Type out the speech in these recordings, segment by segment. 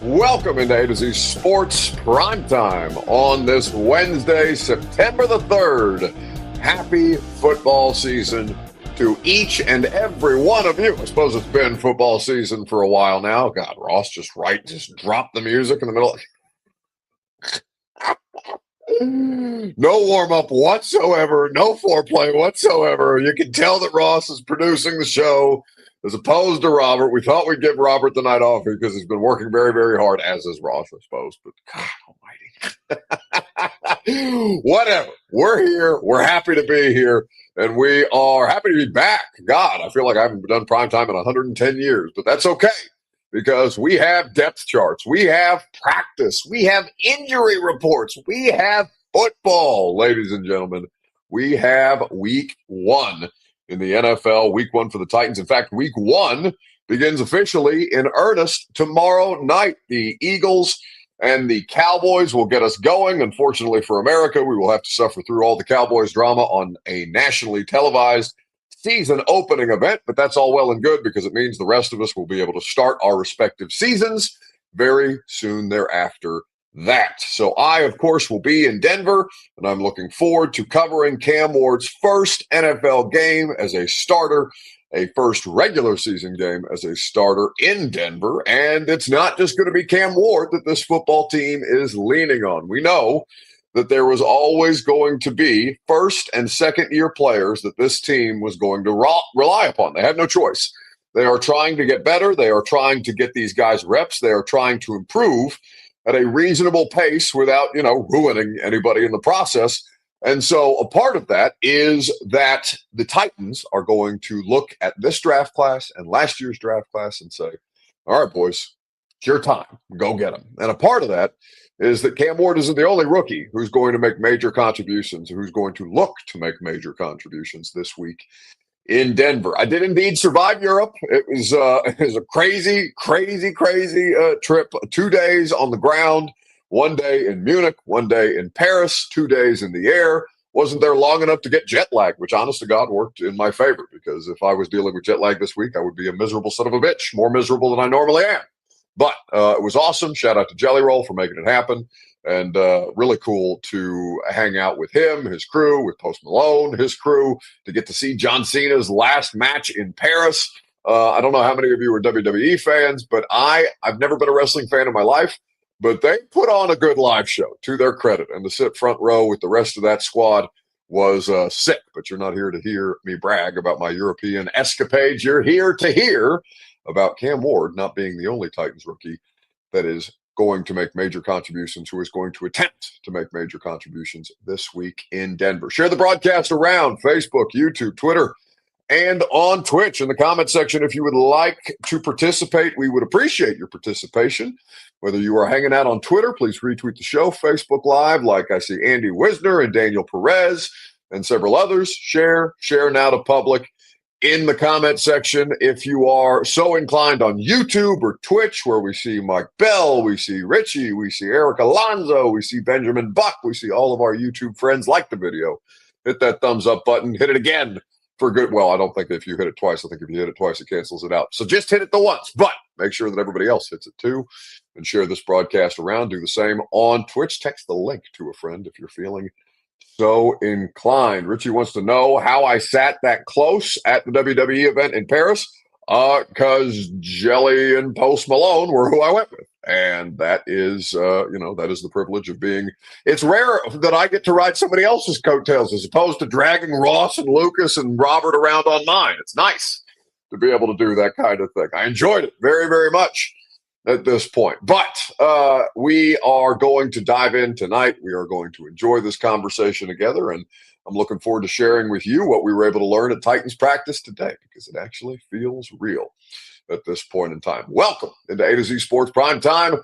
Welcome into A to Z Sports Primetime on this Wednesday, September the 3rd. Happy football season to each and every one of you. I suppose it's been football season for a while now. God, Ross, just dropped the music in the middle. No warm-up whatsoever, no foreplay whatsoever. You can tell that Ross is producing the show as opposed to Robert. We thought we'd give Robert the night off because he's been working very, very hard, as is Ross, I suppose. But God almighty. Whatever. We're here. We're happy to be here. And we are happy to be back. God, I feel like I haven't done primetime in 110 years, but that's okay. Because we have depth charts, we have practice, we have injury reports, we have football, ladies and gentlemen. We have week one in the NFL, week one for the Titans. In fact, week one begins officially in earnest tomorrow night. The Eagles and the Cowboys will get us going. Unfortunately for America, we will have to suffer through all the Cowboys drama on a nationally televised season opening event, but that's all well and good because it means the rest of us will be able to start our respective seasons very soon thereafter that. So I, of course, will be in Denver, and I'm looking forward to covering Cam Ward's first NFL game as a starter, a first regular season game as a starter in Denver. And it's not just going to be Cam Ward that this football team is leaning on. We know that there was always going to be first and second year players that this team was going to rely upon. They had no choice. They are trying to get better. They are trying to get these guys reps. They are trying to improve at a reasonable pace without, ruining anybody in the process. And so a part of that is that the Titans are going to look at this draft class and last year's draft class and say, all right, boys, it's your time. Go get them. And a part of that is that Cam Ward isn't the only rookie who's going to make major contributions, who's going to look to make major contributions this week in Denver. I did indeed survive Europe. It was a crazy trip. 2 days on the ground, 1 day in Munich, 1 day in Paris, 2 days in the air. Wasn't there long enough to get jet lag, which honest to God worked in my favor, because if I was dealing with jet lag this week, I would be a miserable son of a bitch, more miserable than I normally am. But it was awesome. Shout out to Jelly Roll for making it happen. And really cool to hang out with him, his crew, with Post Malone, his crew, to get to see John Cena's last match in Paris. I don't know how many of you are WWE fans, but I've never been a wrestling fan in my life. But they put on a good live show, to their credit. And to sit front row with the rest of that squad was sick. But you're not here to hear me brag about my European escapades. You're here to hear about Cam Ward not being the only Titans rookie that is going to make major contributions, who is going to attempt to make major contributions this week in Denver. Share the broadcast around Facebook, YouTube, Twitter, and on Twitch in the comment section. If you would like to participate, we would appreciate your participation. Whether you are hanging out on Twitter, please retweet the show. Facebook Live, like I see Andy Wisner and Daniel Perez and several others. Share now to public in the comment section. If you are so inclined on YouTube or Twitch, where we see Mike Bell, we see Richie, we see Eric Alonzo, we see Benjamin Buck, we see all of our YouTube friends, like the video. Hit that thumbs up button. Hit it again for good. Well, I don't think if you hit it twice, I think if you hit it twice, it cancels it out. So just hit it the once, but make sure that everybody else hits it too. And share this broadcast around. Do the same on Twitch. Text the link to a friend if you're feeling so inclined. Richie wants to know how I sat that close at the WWE event in Paris. Because Jelly and Post Malone were who I went with. And that is, that is the privilege of being. It's rare that I get to ride somebody else's coattails as opposed to dragging Ross and Lucas and Robert around on mine. It's nice to be able to do that kind of thing. I enjoyed it very, very much at this point. But we are going to dive in tonight. We are going to enjoy this conversation together, and I'm looking forward to sharing with you what we were able to learn at Titans practice today, because it actually feels real at this point in time. Welcome into A to Z Sports Prime Time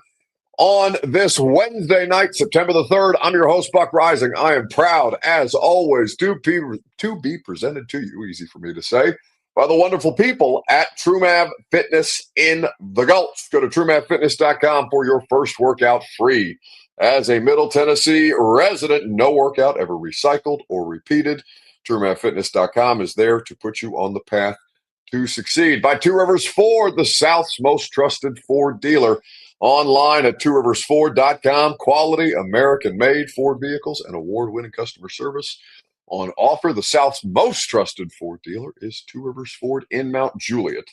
on this Wednesday night, September the 3rd. I'm your host, Buck Rising. I am proud, as always, to be presented to you, easy for me to say, by the wonderful people at TrueMav Fitness in the Gulch. Go to TrueMavFitness.com for your first workout free. As a Middle Tennessee resident, no workout ever recycled or repeated. TrueMavFitness.com is there to put you on the path to succeed. By Two Rivers Ford, the South's most trusted Ford dealer. Online at tworiversford.com. Quality, American-made Ford vehicles and award-winning customer service on offer. The South's most trusted Ford dealer is Two Rivers Ford in Mount Juliet.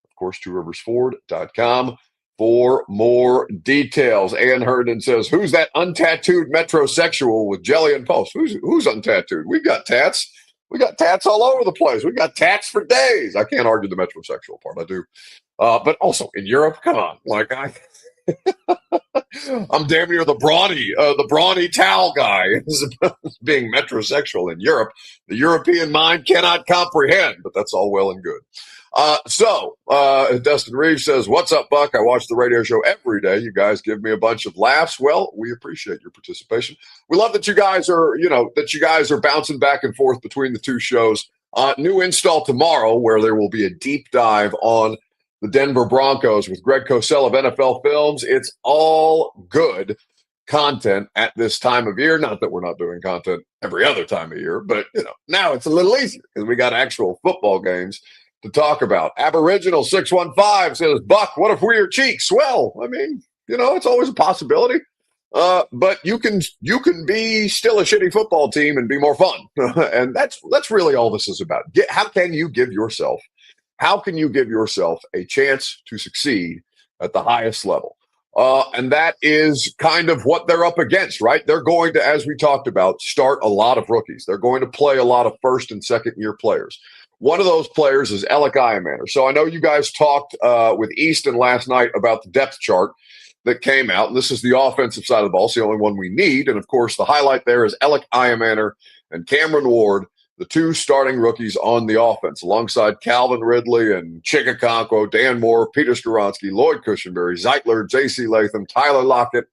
Of course, tworiversford.com for more details. Ann Herndon says, who's that untattooed metrosexual with jelly and pulse? Who's untattooed? We've got tats. We got tats all over the place. We got tats for days. I can't argue the metrosexual part. I do. But also in Europe, come on. I'm damn near the brawny towel guy is being metrosexual in Europe. The European mind cannot comprehend, but that's all well and good. Dustin Reeves says, what's up, Buck? I watch the radio show every day. You guys give me a bunch of laughs. Well, we appreciate your participation. We love that you guys are bouncing back and forth between the two shows. New install tomorrow where there will be a deep dive on the Denver Broncos with Greg Cosell of NFL Films. It's all good content at this time of year. Not that we're not doing content every other time of year, but now it's a little easier because we got actual football games to talk about. Aboriginal 615 says, Buck, what if we are cheeks? Well, I mean, it's always a possibility. But you can be still a shitty football team and be more fun. And that's really all this is about. How can you give yourself a chance to succeed at the highest level? And that is kind of what they're up against, right? They're going to, as we talked about, start a lot of rookies. They're going to play a lot of first and second year players. One of those players is Alec Aymanor. So I know you guys talked with Easton last night about the depth chart that came out. And this is the offensive side of the ball. It's the only one we need. And, of course, the highlight there is Alec Aymanor and Cameron Ward, the two starting rookies on the offense, alongside Calvin Ridley and Chigakonkwo, Dan Moore, Peter Skoronski, Lloyd Cushenberry, Zeitler, J.C. Latham, Tyler Lockett,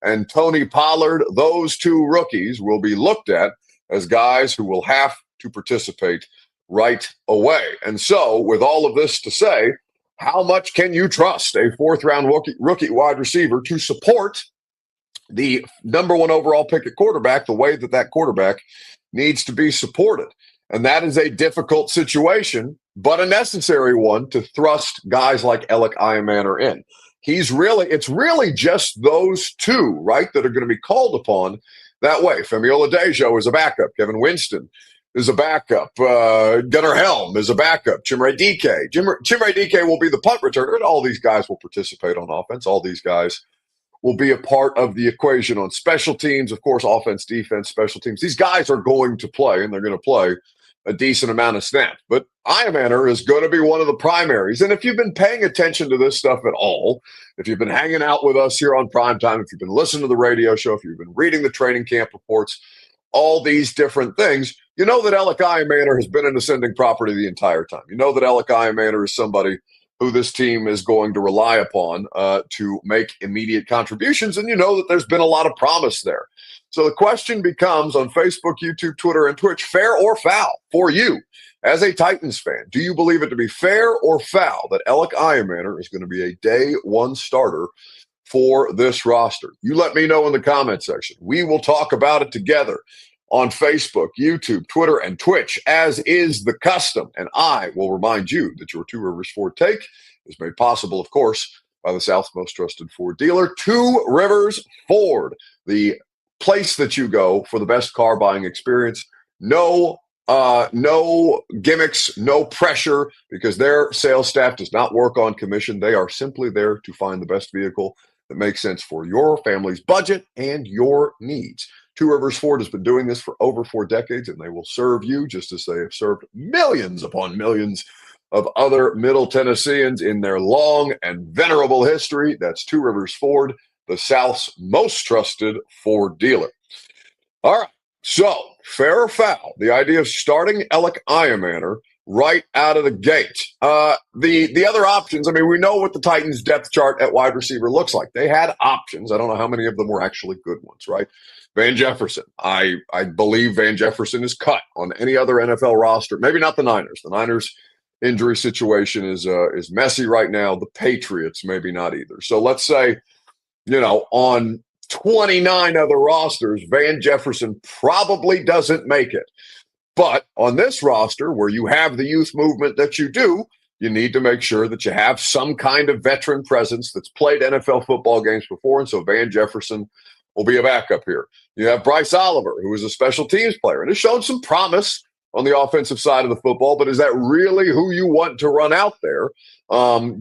and Tony Pollard. Those two rookies will be looked at as guys who will have to participate right away. And so, with all of this to say, how much can you trust a fourth-round rookie wide receiver to support the number one overall pick at quarterback the way that quarterback needs to be supported? And that is a difficult situation, but a necessary one to thrust guys like Alec Aymanor in. It's really just those two, right, that are going to be called upon that way. Femi Oladejo is a backup. Kevin Winston is a backup. Gunnar Helm is a backup. Chimere Dike will be the punt returner, and all these guys will participate on offense. All these guys will be a part of the equation on special teams. Of course, offense, defense, special teams. These guys are going to play, and they're going to play a decent amount of snaps. But Aymanor is going to be one of the primaries. And if you've been paying attention to this stuff at all, if you've been hanging out with us here on Primetime, if you've been listening to the radio show, if you've been reading the training camp reports, all these different things, you know that Alec Aymanor has been an ascending property the entire time. You know that Alec Aymanor is somebody who this team is going to rely upon to make immediate contributions, and you know that there's been a lot of promise there. So the question becomes on Facebook, YouTube, Twitter, and Twitch, fair or foul for you as a Titans fan? Do you believe it to be fair or foul that Alec Aymanor is going to be a day one starter for this roster? You let me know in the comment section. We will talk about it together on Facebook, YouTube, Twitter, and Twitch, as is the custom. And I will remind you that your Two Rivers Ford take is made possible, of course, by the South's most trusted Ford dealer, Two Rivers Ford, the place that you go for the best car buying experience. No gimmicks, no pressure, because their sales staff does not work on commission. They are simply there to find the best vehicle that makes sense for your family's budget and your needs. Two Rivers Ford has been doing this for over 4 decades, and they will serve you just as they have served millions upon millions of other Middle Tennesseans in their long and venerable history. That's Two Rivers Ford, the South's most trusted Ford dealer. All right, so fair or foul, the idea of starting Alec Aymanor right out of the gate. The other options, I mean, we know what the Titans' depth chart at wide receiver looks like. They had options. I don't know how many of them were actually good ones, right? Van Jefferson. I believe Van Jefferson is cut on any other NFL roster. Maybe not the Niners. The Niners' injury situation is messy right now. The Patriots, maybe not either. So let's say, on 29 other rosters, Van Jefferson probably doesn't make it. But on this roster, where you have the youth movement that you do, you need to make sure that you have some kind of veteran presence that's played NFL football games before. And so Van Jefferson will be a backup here. You have Bryce Oliver, who is a special teams player and has shown some promise on the offensive side of the football. But is that really who you want to run out there,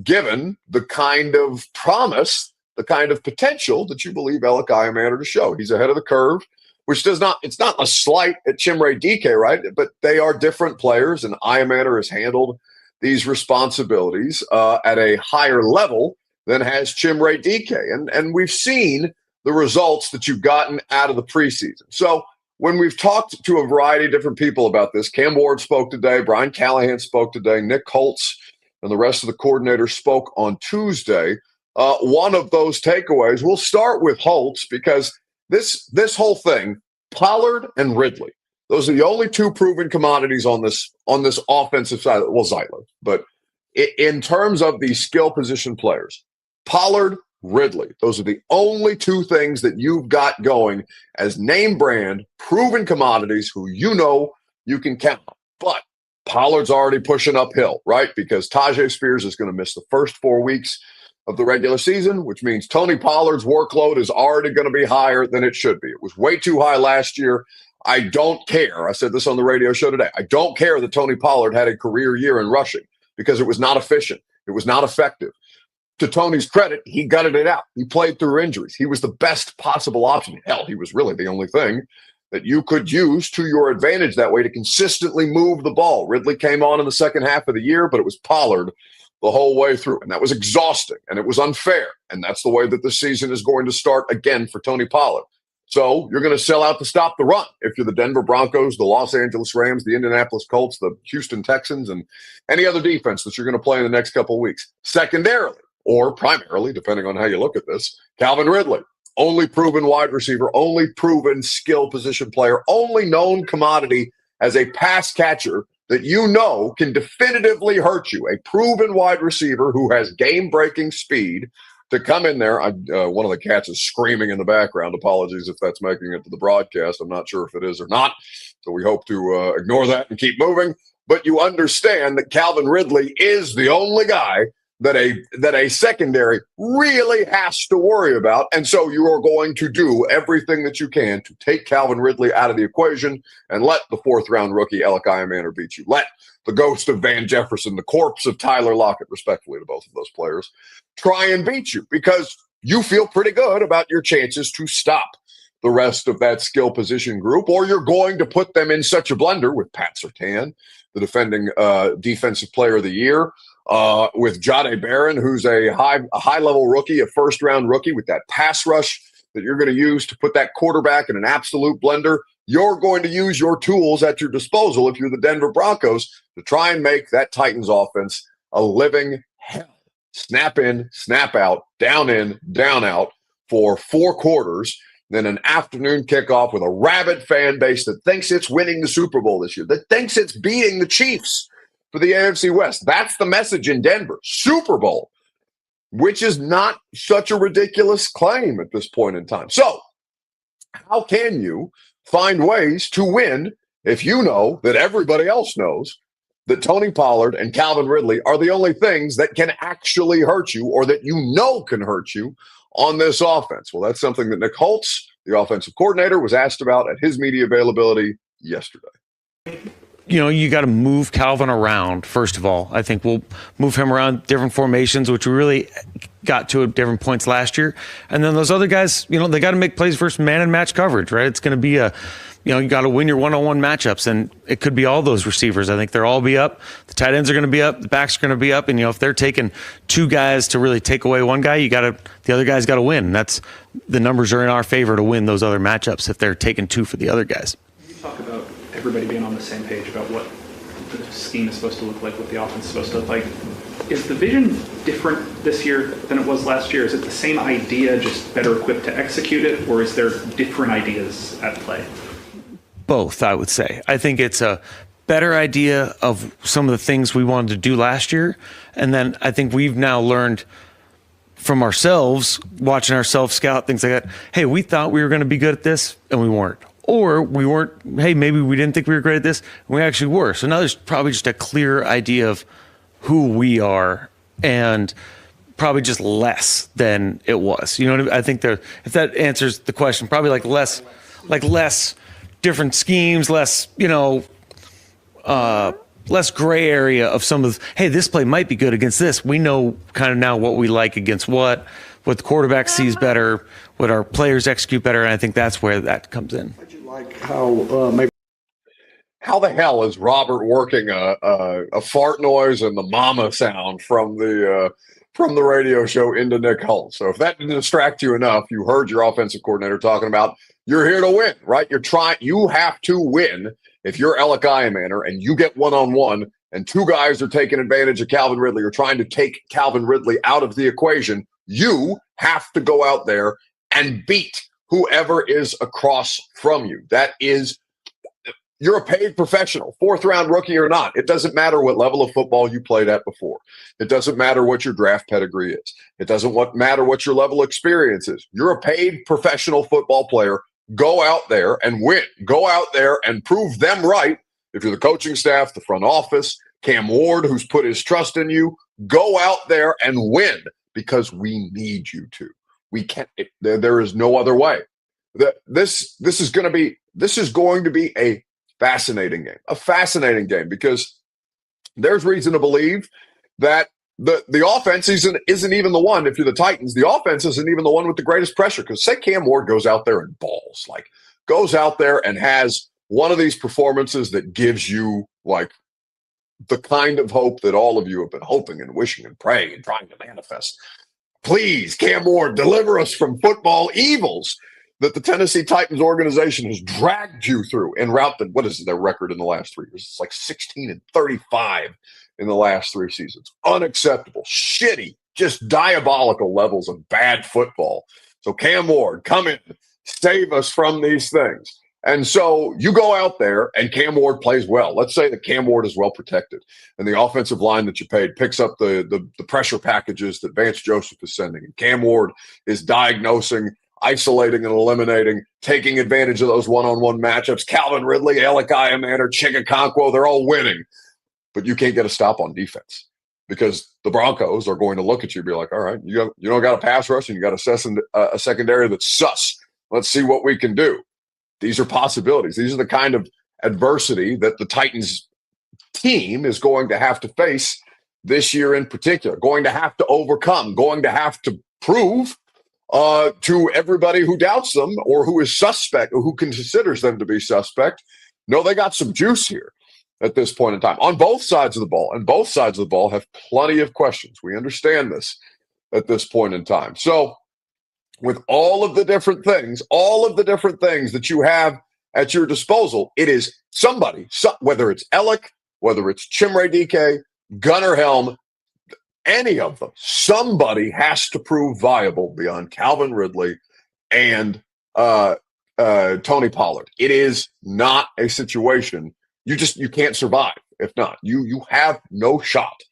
given the kind of promise, the kind of potential that you believe Alec Aymanor to show? He's ahead of the curve, which does not, it's not a slight at Chimere Dike, right? But they are different players, and Aymanor has handled these responsibilities at a higher level than has Chimere Dike. And we've seen the results that you've gotten out of the preseason. So when we've talked to a variety of different people about this, Cam Ward spoke today, Brian Callahan spoke today, Nick Holtz and the rest of the coordinators spoke on Tuesday. One of those takeaways, we'll start with Holtz, because this whole thing, Pollard and Ridley, those are the only two proven commodities on this offensive side. Well, Zeitler, but in terms of the skill position players, Pollard, Ridley, those are the only two things that you've got going as name brand proven commodities who you can count on. But Pollard's already pushing uphill, right? Because Tajay Spears is going to miss the first 4 weeks of the regular season, which means Tony Pollard's workload is already going to be higher than it should be. It was way too high last year. I don't care. I said this on the radio show today. I don't care that Tony Pollard had a career year in rushing, because it was not efficient. It was not effective. To Tony's credit, he gutted it out. He played through injuries. He was the best possible option. Hell, he was really the only thing that you could use to your advantage that way to consistently move the ball. Ridley came on in the second half of the year, but it was Pollard the whole way through. And that was exhausting, and it was unfair. And that's the way that the season is going to start again for Tony Pollard. So you're going to sell out to stop the run if you're the Denver Broncos, the Los Angeles Rams, the Indianapolis Colts, the Houston Texans, and any other defense that you're going to play in the next couple of weeks. Secondarily, or primarily, depending on how you look at this, Calvin Ridley, only proven wide receiver, only proven skill position player, only known commodity as a pass catcher that can definitively hurt you. A proven wide receiver who has game-breaking speed to come in there. One of the cats is screaming in the background. Apologies if that's making it to the broadcast. I'm not sure if it is or not. So we hope to ignore that and keep moving. But you understand that Calvin Ridley is the only guy that a secondary really has to worry about. And so you are going to do everything that you can to take Calvin Ridley out of the equation and let the fourth-round rookie Alec Aymanor beat you. Let the ghost of Van Jefferson, the corpse of Tyler Lockett, respectfully to both of those players, try and beat you, because you feel pretty good about your chances to stop the rest of that skill position group, or you're going to put them in such a blender with Pat Surtain, the defending defensive player of the year, with Jahdae Barron, who's a high-level rookie, a first-round rookie, with that pass rush that you're going to use to put that quarterback in an absolute blender. You're going to use your tools at your disposal if you're the Denver Broncos to try and make that Titans offense a living hell. Snap in, snap out, down in, down out for 4 quarters, then an afternoon kickoff with a rabid fan base that thinks it's winning the Super Bowl this year, that thinks it's beating the Chiefs for the AFC West. That's the message in Denver. Super Bowl, which is not such a ridiculous claim at this point in time. So how can you find ways to win if you know that everybody else knows that Tony Pollard and Calvin Ridley are the only things that can actually hurt you, or that can hurt you on this offense? Well, that's something that Nick Holtz, the offensive coordinator, was asked about at his media availability yesterday. You got to move Calvin around, first of all. I think we'll move him around different formations, which we really got to at different points last year. And then those other guys, they got to make plays versus man and match coverage, right? It's going to be you got to win your one-on-one matchups, and it could be all those receivers. I think they'll all be up. The tight ends are going to be up. The backs are going to be up. And, if they're taking 2 guys to really take away one guy, the other guy's got to win. And the numbers are in our favor to win those other matchups if they're taking 2 for the other guys. You talk about everybody being on the same page about what the scheme is supposed to look like, what the offense is supposed to look like. Is the vision different this year than it was last year? Is it the same idea, just better equipped to execute it, or is there different ideas at play? Both, I would say. I think it's a better idea of some of the things we wanted to do last year. And then I think we've now learned from ourselves, watching ourselves scout, things like that. Hey, we thought we were going to be good at this, and we weren't. Or we weren't, hey, maybe we didn't think we were great at this, and we actually were. So now there's probably just a clear idea of who we are, and probably just less than it was. You know what I mean? I think if that answers the question, probably less different schemes, less, less gray area of some of, hey, this play might be good against this. We know kind of now what we like against what the quarterback sees better, what our players execute better, and I think that's where that comes in. How'd you like how How the hell is Robert working a fart noise and the mama sound from the radio show into Nick Hull? So if that didn't distract you enough, you heard your offensive coordinator talking about you're here to win, right? You have to win. If you're Alec Aymanor and you get one-on-one and two guys are taking advantage of Calvin Ridley or trying to take Calvin Ridley out of the equation, you have to go out there and beat whoever is across from you. You're a paid professional, fourth-round rookie or not. It doesn't matter what level of football you played at before. It doesn't matter what your draft pedigree is. It doesn't matter what your level of experience is. You're a paid professional football player. Go out there and win. Go out there and prove them right. If you're the coaching staff, the front office, Cam Ward, who's put his trust in you, go out there and win because we need you to. We can't. There is no other way. This is going to be a fascinating game because there's reason to believe that the offense isn't even the one. If you're the Titans, the offense isn't even the one with the greatest pressure. Because say Cam Ward goes out there and balls, goes out there and has one of these performances that gives you the kind of hope that all of you have been hoping and wishing and praying and trying to manifest. Please, Cam Ward, deliver us from football evils that the Tennessee Titans organization has dragged you through en route to, what is their record in the last 3 years? It's 16-35 in the last 3 seasons. Unacceptable, shitty, just diabolical levels of bad football. So Cam Ward, come in, save us from these things. And so you go out there and Cam Ward plays well. Let's say that Cam Ward is well protected and the offensive line that you paid picks up the pressure packages that Vance Joseph is sending. And Cam Ward is diagnosing, isolating and eliminating, taking advantage of those one-on-one matchups. Calvin Ridley, Alec Aymanor, Chigakonkwo, they're all winning. But you can't get a stop on defense because the Broncos are going to look at you and be like, all right, you don't got a pass rush and you got a secondary that's sus. Let's see what we can do. These are possibilities. These are the kind of adversity that the Titans team is going to have to face this year in particular, going to have to overcome, going to have to prove to everybody who doubts them or who is suspect or who considers them to be suspect. No, they got some juice here at this point in time on both sides of the ball, and both sides of the ball have plenty of questions. We understand this at this point in time. So with all of the different things that you have at your disposal, it is somebody, whether it's Alec, whether it's Chimere Dike, Gunnar Helm, any of them, somebody has to prove viable beyond Calvin Ridley and Tony Pollard. It is not a situation you can't survive. If not, you have no shot.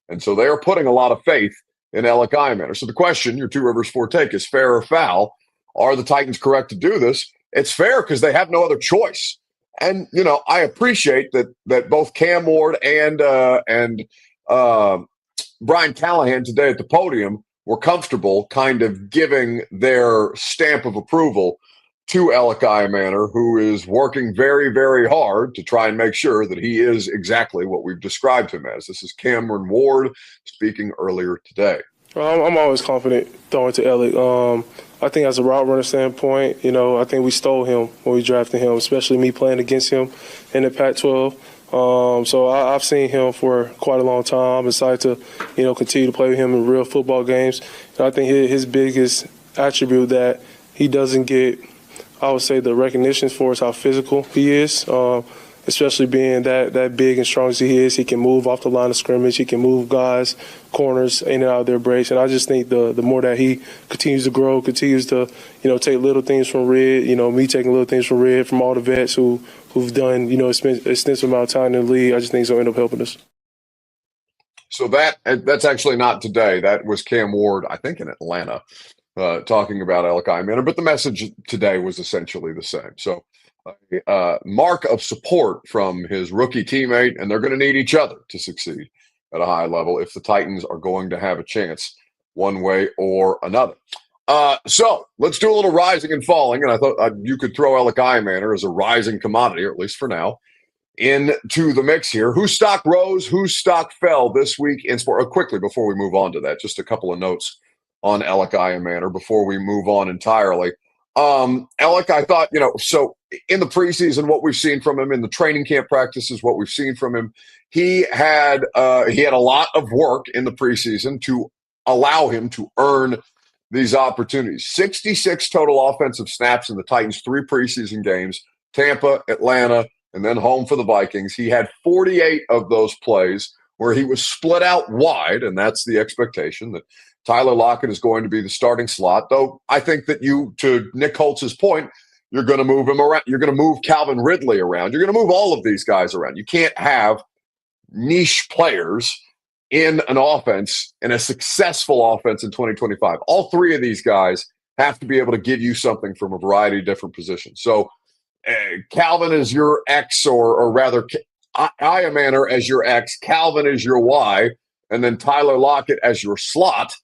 And so they are putting a lot of faith in Alec Aymanor. So the question, your Two Rivers for take, is fair or foul? Are the Titans correct to do this? It's fair because they have no other choice. And I appreciate that both Cam Ward and Brian Callahan today at the podium were comfortable kind of giving their stamp of approval to Alec Aymanor, who is working very, very hard to try and make sure that he is exactly what we've described him as. This is Cameron Ward speaking earlier today. I'm always confident throwing to Alec. I think as a route runner standpoint, I think we stole him when we drafted him, especially me playing against him in the Pac-12. So I've seen him for quite a long time. I'm excited to, continue to play with him in real football games. And I think his biggest attribute that he doesn't get, I would say, the recognition for is how physical he is, especially being that big and strong as he is. He can move off the line of scrimmage. He can move guys, corners in and out of their brace. And I just think the more that he continues to grow, continues to, take little things from Red, me taking little things from Red, from all the vets who've done, extensive amount of time in the league, I just think it's going to end up helping us. So that's actually not today. That was Cam Ward, I think, in Atlanta, talking about Alec Aymanor. But the message today was essentially the same. So mark of support from his rookie teammate, and they're going to need each other to succeed at a high level if the Titans are going to have a chance one way or another. So let's do a little rising and falling. And I thought you could throw Alec Aymanor as a rising commodity, or at least for now, into the mix here. Whose stock rose, whose stock fell this week in sport? Quickly, before we move on to that, just a couple of notes on Alec Aymanor before we move on entirely. Alec, I thought, so in the preseason, what we've seen from him in the training camp practices, what we've seen from him, he had a lot of work in the preseason to allow him to earn these opportunities. 66 total offensive snaps in the Titans' 3 preseason games, Tampa, Atlanta, and then home for the Vikings. He had 48 of those plays where he was split out wide, and that's the expectation that Tyler Lockett is going to be the starting slot. Though I think that to Nick Holtz's point, you're going to move him around. You're going to move Calvin Ridley around. You're going to move all of these guys around. You can't have niche players in an offense, in a successful offense in 2025. All 3 of these guys have to be able to give you something from a variety of different positions. So Calvin is your X, or rather Aymanor as your X, Calvin is your Y, and then Tyler Lockett as your slot,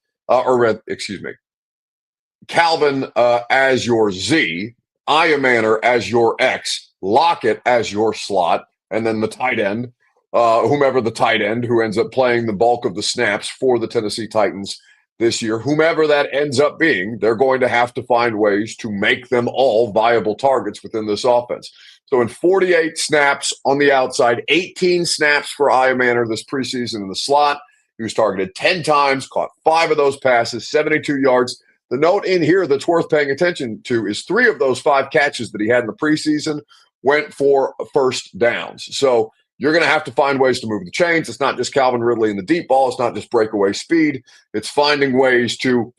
Calvin as your Z, Aymanor as your X, Lockett as your slot, and then the tight end, whomever the tight end who ends up playing the bulk of the snaps for the Tennessee Titans this year, whomever that ends up being, they're going to have to find ways to make them all viable targets within this offense. So in 48 snaps on the outside, 18 snaps for Aymanor this preseason in the slot, he was targeted 10 times, caught 5 of those passes, 72 yards. The note in here that's worth paying attention to is 3 of those 5 catches that he had in the preseason went for first downs. So you're going to have to find ways to move the chains. It's not just Calvin Ridley in the deep ball. It's not just breakaway speed. It's finding ways to,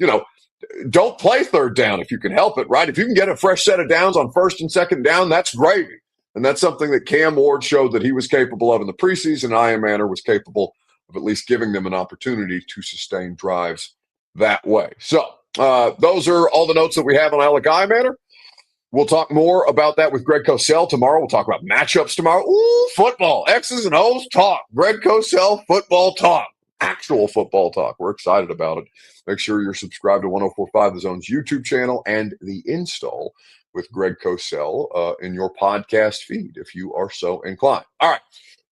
don't play third down if you can help it, right? If you can get a fresh set of downs on first and second down, that's gravy. And that's something that Cam Ward showed that he was capable of in the preseason. Aymanor was capable of at least giving them an opportunity to sustain drives that way. So those are all the notes that we have on Alec Aymanor. We'll talk more about that with Greg Cosell tomorrow. We'll talk about matchups tomorrow. Ooh, football, X's and O's talk. Greg Cosell, football talk. Actual football talk. We're excited about it. Make sure you're subscribed to 1045 The Zone's YouTube channel and the Install with Greg Cosell in your podcast feed if you are so inclined. All right.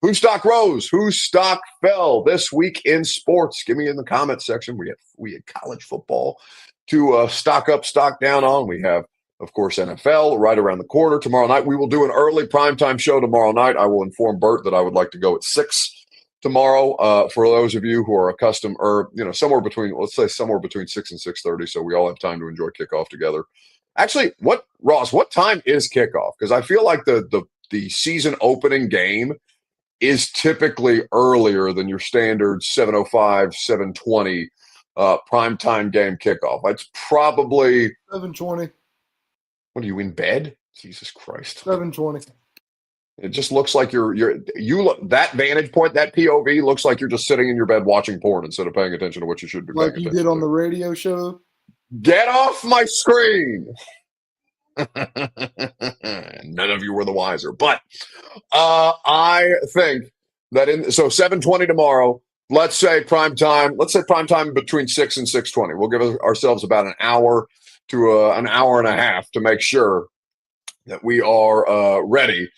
Whose stock rose? Whose stock fell this week in sports? Give me in the comments section. We had college football to stock up, stock down on. We have, of course, NFL right around the corner. Tomorrow night, we will do an early primetime show tomorrow night. I will inform Bert that I would like to go at 6 tomorrow. For those of you who are accustomed, or somewhere between 6 and 6:30, so we all have time to enjoy kickoff together. Actually, what time is kickoff? Because I feel like the season opening game is typically earlier than your standard 7:05, 7:20 primetime game kickoff. It's probably 7:20. What are you, in bed? Jesus Christ. 7:20. It just looks like you look, that vantage point, that POV looks like you're just sitting in your bed watching porn instead of paying attention to what you should be paying Like you attention did on to. the radio show. Get off my screen. None of you were the wiser. But I think that so 7:20 tomorrow, let's say prime time between 6 and 6:20. We'll give ourselves about an hour to an hour and a half to make sure that we are ready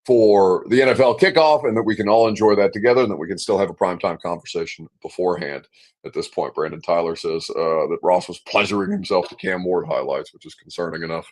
for the NFL kickoff and that we can all enjoy that together and that we can still have a primetime conversation beforehand. At this point, Brandon Tyler says that Ross was pleasuring himself to Cam Ward highlights, which is concerning enough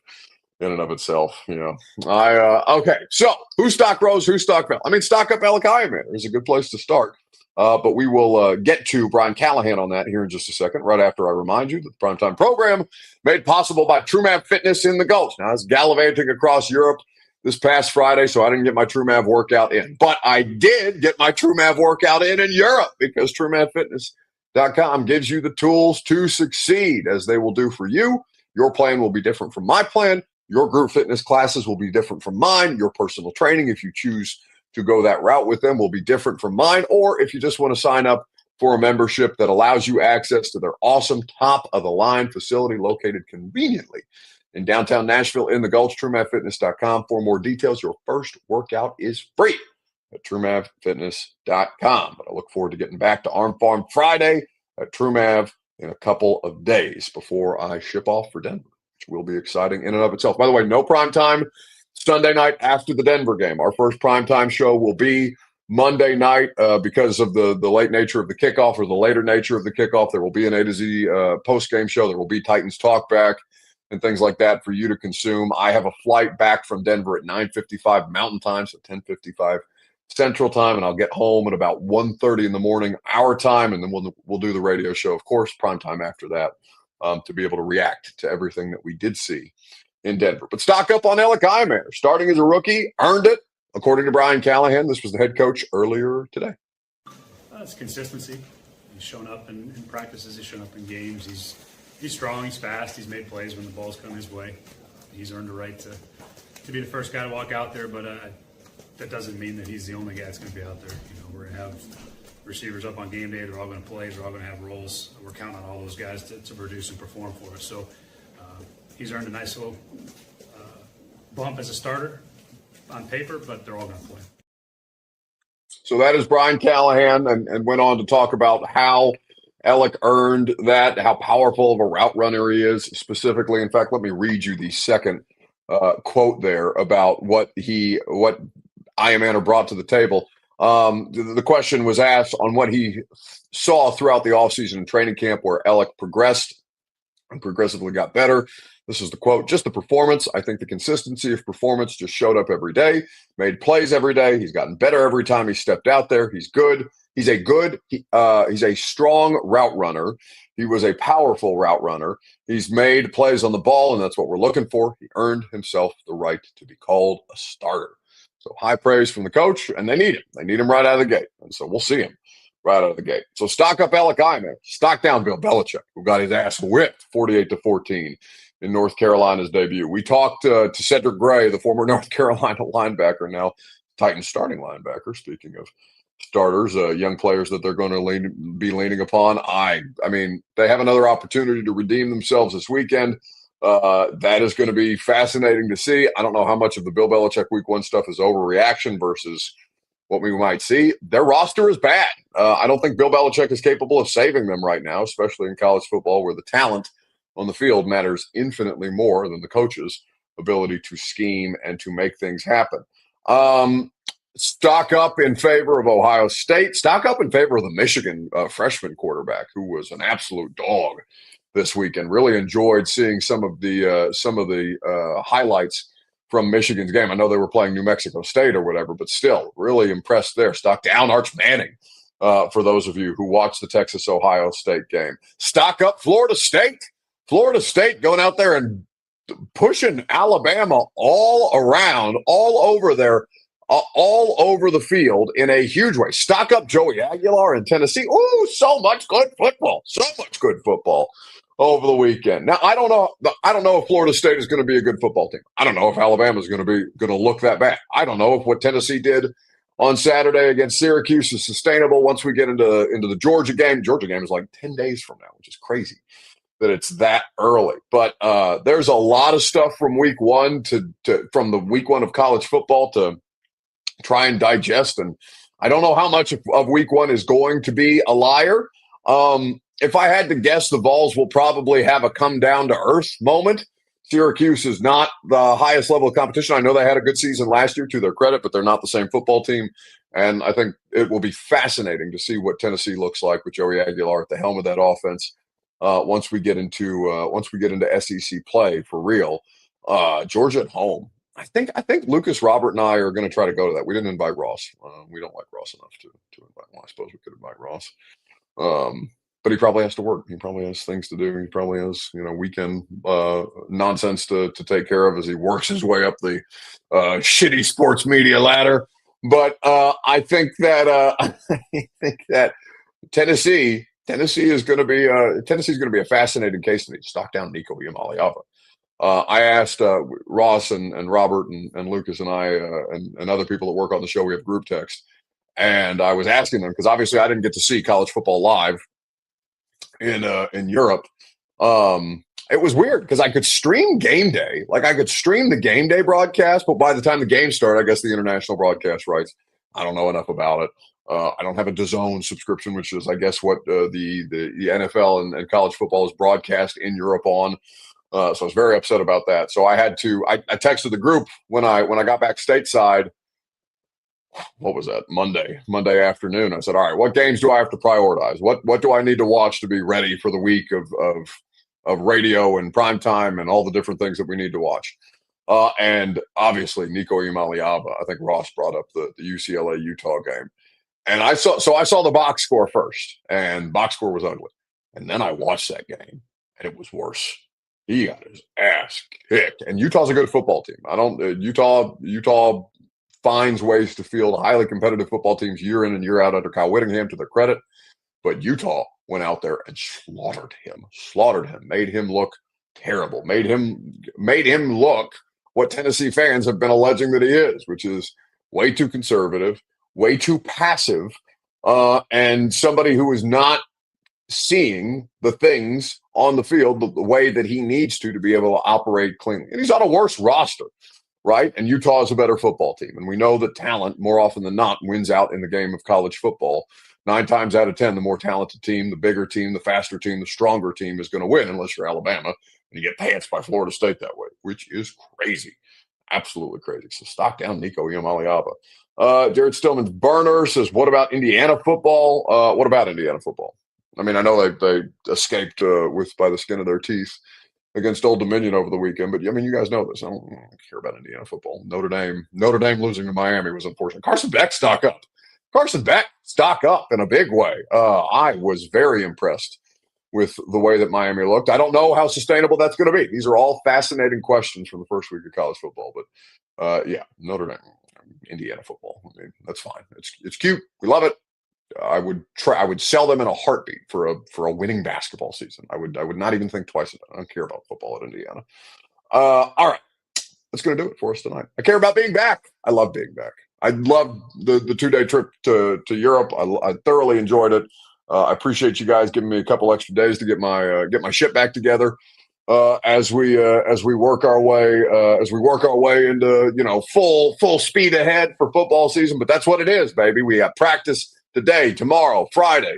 in and of itself. Okay, so whose stock rose, whose stock fell? I mean, stock up Alec Aymanor is a good place to start. But we will get to Brian Callahan on that here in just a second, right after I remind you that the Primetime program made possible by TrueMav Fitness in the Gulf. Now, I was gallivanting across Europe this past Friday, so I didn't get my TrueMav workout in. But I did get my TrueMav workout in Europe because TrueMavFitness.com gives you the tools to succeed, as they will do for you. Your plan will be different from my plan. Your group fitness classes will be different from mine. Your personal training, if you choose to go that route with them, will be different from mine. Or if you just want to sign up for a membership that allows you access to their awesome top-of-the-line facility located conveniently in downtown Nashville in the Gulch, TrueMavFitness.com. For more details, your first workout is free. at TrueMavFitness.com. But I look forward to getting back to Arm Farm Friday at TrueMav in a couple of days before I ship off for Denver, which will be exciting in and of itself. By the way, no prime time Sunday night after the Denver game. Our first primetime show will be Monday night because of the late nature of the kickoff, or the later nature of the kickoff. There will be an A to Z post-game show. There will be Titans Talk Back and things like that for you to consume. I have a flight back from Denver at 9:55 Mountain Time, so 10:55 Central Time, and I'll get home at about 1:30 in the morning, our time, and then we'll do the radio show, of course, prime time after that, to be able to react to everything that we did see in Denver. But stock up on Alec Aymanor, starting as a rookie, earned it. According to Brian Callahan, this was the head coach earlier today. It's consistency. He's shown up in practices. He's shown up in games. He's strong. He's fast. He's made plays when the ball's come his way. He's earned the right to be the first guy to walk out there. But that doesn't mean that he's the only guy that's going to be out there. We're going to have receivers up on game day. They're all going to play. They're all going to have roles. We're counting on all those guys to produce and perform for us. So he's earned a nice little bump as a starter on paper, but they're all going to play. So that is Brian Callahan, and went on to talk about how Alec earned that, how powerful of a route runner he is specifically. In fact, let me read you the second quote there about what Aymanor brought to the table. The question was asked on what he saw throughout the offseason and training camp, where Alec progressed and progressively got better. This is the quote: "Just the performance. I think the consistency of performance just showed up every day, made plays every day. He's gotten better every time he stepped out there. He's good. He's a strong route runner. He was a powerful route runner. He's made plays on the ball, and that's what we're looking for. He earned himself the right to be called a starter." So high praise from the coach, and they need him. They need him right out of the gate. And so we'll see him right out of the gate. So stock up Alec Aymanor. Stock down Bill Belichick, who got his ass whipped 48-14 in North Carolina's debut. We talked to Cedric Gray, the former North Carolina linebacker, now Titans starting linebacker. Speaking of starters, young players that they're going to be leaning upon. I mean, they have another opportunity to redeem themselves this weekend. That is going to be fascinating to see. I don't know how much of the Bill Belichick Week 1 stuff is overreaction versus what we might see. Their roster is bad. I don't think Bill Belichick is capable of saving them right now, especially in college football, where the talent on the field matters infinitely more than the coach's ability to scheme and to make things happen. Stock up in favor of Ohio State. Stock up in favor of the Michigan freshman quarterback, who was an absolute dog this weekend. Really enjoyed seeing some of the highlights from Michigan's game. I know they were playing New Mexico State or whatever, but still really impressed there. Stock down Arch Manning for those of you who watched the Texas-Ohio State game. Stock up Florida State. Florida State going out there and pushing Alabama all around, all over the field in a huge way. Stock up Joey Aguilar in Tennessee. Ooh, so much good football. So much good football over the weekend. Now, I don't know if Florida State is going to be a good football team. I don't know if Alabama is going to look that bad. I don't know if what Tennessee did on Saturday against Syracuse is sustainable once we get into the Georgia game. Georgia game is like 10 days from now, which is crazy that it's that early. But there's a lot of stuff from week 1 from the week 1 of college football to try and digest. And I don't know how much of week 1 is going to be a liar. If I had to guess, the Vols will probably have a come down to earth moment. Syracuse is not the highest level of competition. I know they had a good season last year, to their credit, but they're not the same football team. And I think it will be fascinating to see what Tennessee looks like with Joey Aguilar at the helm of that offense. Once we get into SEC play for real. Georgia at home. I think Lucas, Robert, and I are going to try to go to that. We didn't invite Ross. We don't like Ross enough to invite. Well, I suppose we could invite Ross. But he probably has to work. He probably has things to do. He probably has, weekend nonsense to take care of as he works his way up the shitty sports media ladder. But I think that Tennessee is going to be a fascinating case study. Stock down Nico Iamaleava. I asked Ross and Robert and Lucas and I and other people that work on the show. We have group text, and I was asking them because obviously I didn't get to see college football live in Europe. It was weird because I could stream game day, like I could stream the game day broadcast, but by the time the game started, I guess the international broadcast rights I don't know enough about it. I don't have a DAZN subscription, which is, I guess, what the NFL and college football is broadcast in Europe on. So I was very upset about that. So I had to. I texted the group when I got back stateside. What was that? Monday afternoon. I said, all right, what games do I have to prioritize? What do I need to watch to be ready for the week of radio and prime time and all the different things that we need to watch? And obviously Nico Iamaleava. I think Ross brought up the UCLA Utah game. And I saw the box score first, and box score was ugly. And then I watched that game, and it was worse. He got his ass kicked. And Utah's a good football team. I don't Utah finds ways to field highly competitive football teams year in and year out under Kyle Whittingham, to their credit. But Utah went out there and slaughtered him, made him look terrible, made him look what Tennessee fans have been alleging that he is, which is way too conservative, way too passive, and somebody who is not seeing the things on the field the way that he needs to be able to operate cleanly. And he's on a worse roster, right? And Utah is a better football team. And we know that talent, more often than not, wins out in the game of college football. 9 times out of 10, the more talented team, the bigger team, the faster team, the stronger team is going to win, unless you're Alabama and you get pants by Florida State that way, which is crazy. Absolutely crazy. So stock down Nico Iamaleava. Jared Stillman's burner says, what about Indiana football? What about Indiana football? I mean, I know they escaped by the skin of their teeth against Old Dominion over the weekend, but I mean, you guys know this. I don't care about Indiana football. Notre Dame losing to Miami was unfortunate. Carson Beck stock up in a big way. I was very impressed with the way that Miami looked. I don't know how sustainable that's going to be. These are all fascinating questions from the first week of college football, but yeah, Notre Dame, Indiana football. I mean, that's fine. It's cute. We love it. I would sell them in a heartbeat for a winning basketball season. I would not even think twice about it. I don't care about football at Indiana. All right. That's going to do it for us tonight. I care about being back. I love being back. I loved the 2-day trip to Europe. I thoroughly enjoyed it. I appreciate you guys giving me a couple extra days to get my shit back together as we work our way into full speed ahead for football season. But that's what it is, baby. We have practice today, tomorrow, Friday,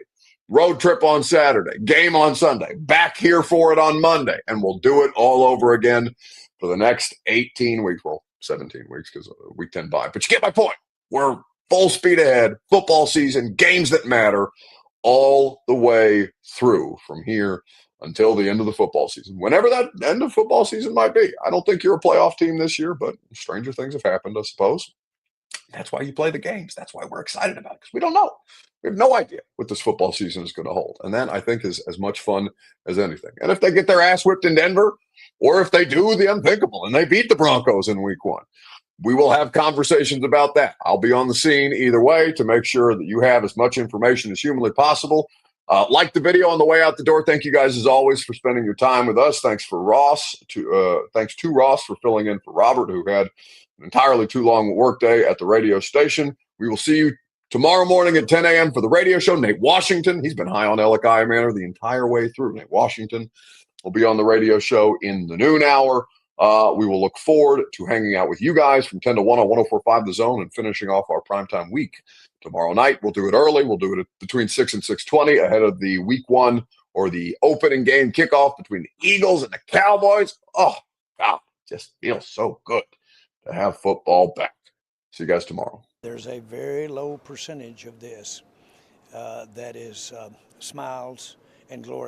road trip on Saturday, game on Sunday, back here for it on Monday, and we'll do it all over again for the next 18 weeks. Well, 17 weeks because week 10 bye. But you get my point. We're full speed ahead, football season, games that matter, all the way through from here until the end of the football season. Whenever that end of football season might be. I don't think you're a playoff team this year, but stranger things have happened, I suppose. That's why you play the games. That's why we're excited about it, because we don't know. We have no idea what this football season is going to hold. And that, I think, is as much fun as anything. And if they get their ass whipped in Denver, or if they do the unthinkable and they beat the Broncos in week 1, we will have conversations about that. I'll be on the scene either way to make sure that you have as much information as humanly possible. Like the video on the way out the door. Thank you guys, as always, for spending your time with us. Thanks to Ross for filling in for Robert, who had an entirely too long workday at the radio station. We will see you tomorrow morning at 10 a.m. for the radio show. Nate Washington, he's been high on Alec Aymanor the entire way through. Nate Washington will be on the radio show in the noon hour. We will look forward to hanging out with you guys from 10 to 1 on 104.5 The Zone and finishing off our primetime week tomorrow night. We'll do it early. We'll do it between 6 and 6:20 ahead of the week 1 or the opening game kickoff between the Eagles and the Cowboys. Oh, God, just feels so good to have football back. See you guys tomorrow. There's a very low percentage of this that is smiles and glory.